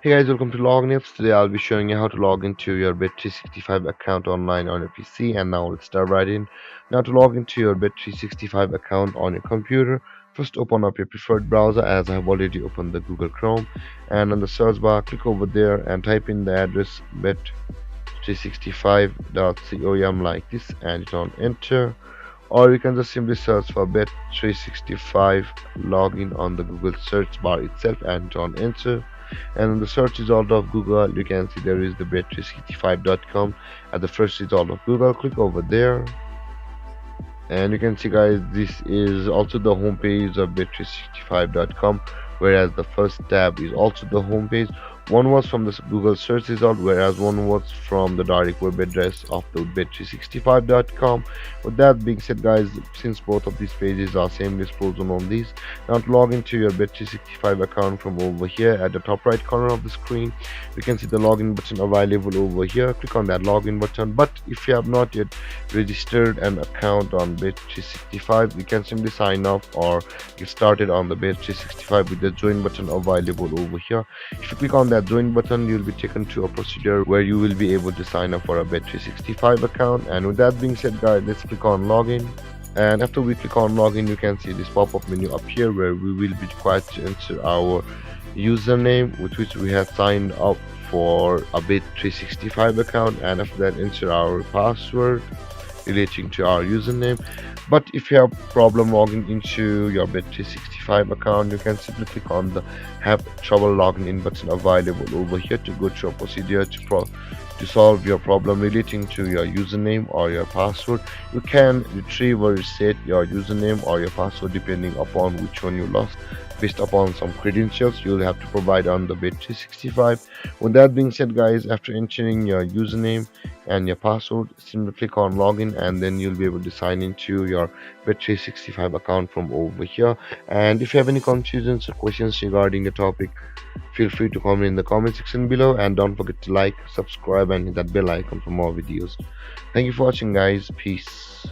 Hey guys, welcome to Login Tips. Today I'll be showing you how to log into your Bet365 account online on your PC. And now let's start right in. Now to log into your Bet365 account on your computer, first open up your preferred browser as I have already opened the Google Chrome. And on the search bar, click over there and type in the address bet365.com like this and hit on enter. Or you can just simply search for Bet365 login on the Google search bar itself and hit on enter. And in the search result of Google, you can see there is the bet365.com at the first result of Google. Click over there, and you can see, guys, this is also the home page of bet365.com, whereas the first tab is also the home page. One was from the Google search result, whereas one was from the direct web address of the bet365.com. With that being said, guys, since both of these pages are same, let's pause on these. Now to log into your bet365 account from over here at the top right corner of the screen, you can see the login button available over here. Click on that login button. But if you have not yet registered an account on Bet365, you can simply sign up or get started on the Bet365 with the join button available over here. If you click on that join button, you'll be taken to a procedure where you will be able to sign up for a Bet365 account. And with that being said, guys, let's click on login. And after we click on login, you can see this pop-up menu appear where we will be required to enter our username with which we have signed up for a Bet365 account, and after that enter our password relating to our username. But if you have problem logging into your Bet365 account, you can simply click on the have trouble logging in button available over here to go through a procedure to solve your problem relating to your username or your password. You can retrieve or reset your username or your password depending upon which one you lost, based upon some credentials you'll have to provide on the Bet365. With that being said, guys, after entering your username and your password, simply click on login, and then you'll be able to sign into your Bet365 account from over here. And if you have any confusions or questions regarding the topic, feel free to comment in the comment section below, and don't forget to like, subscribe, and hit that bell icon for more videos. Thank you for watching, guys. Peace.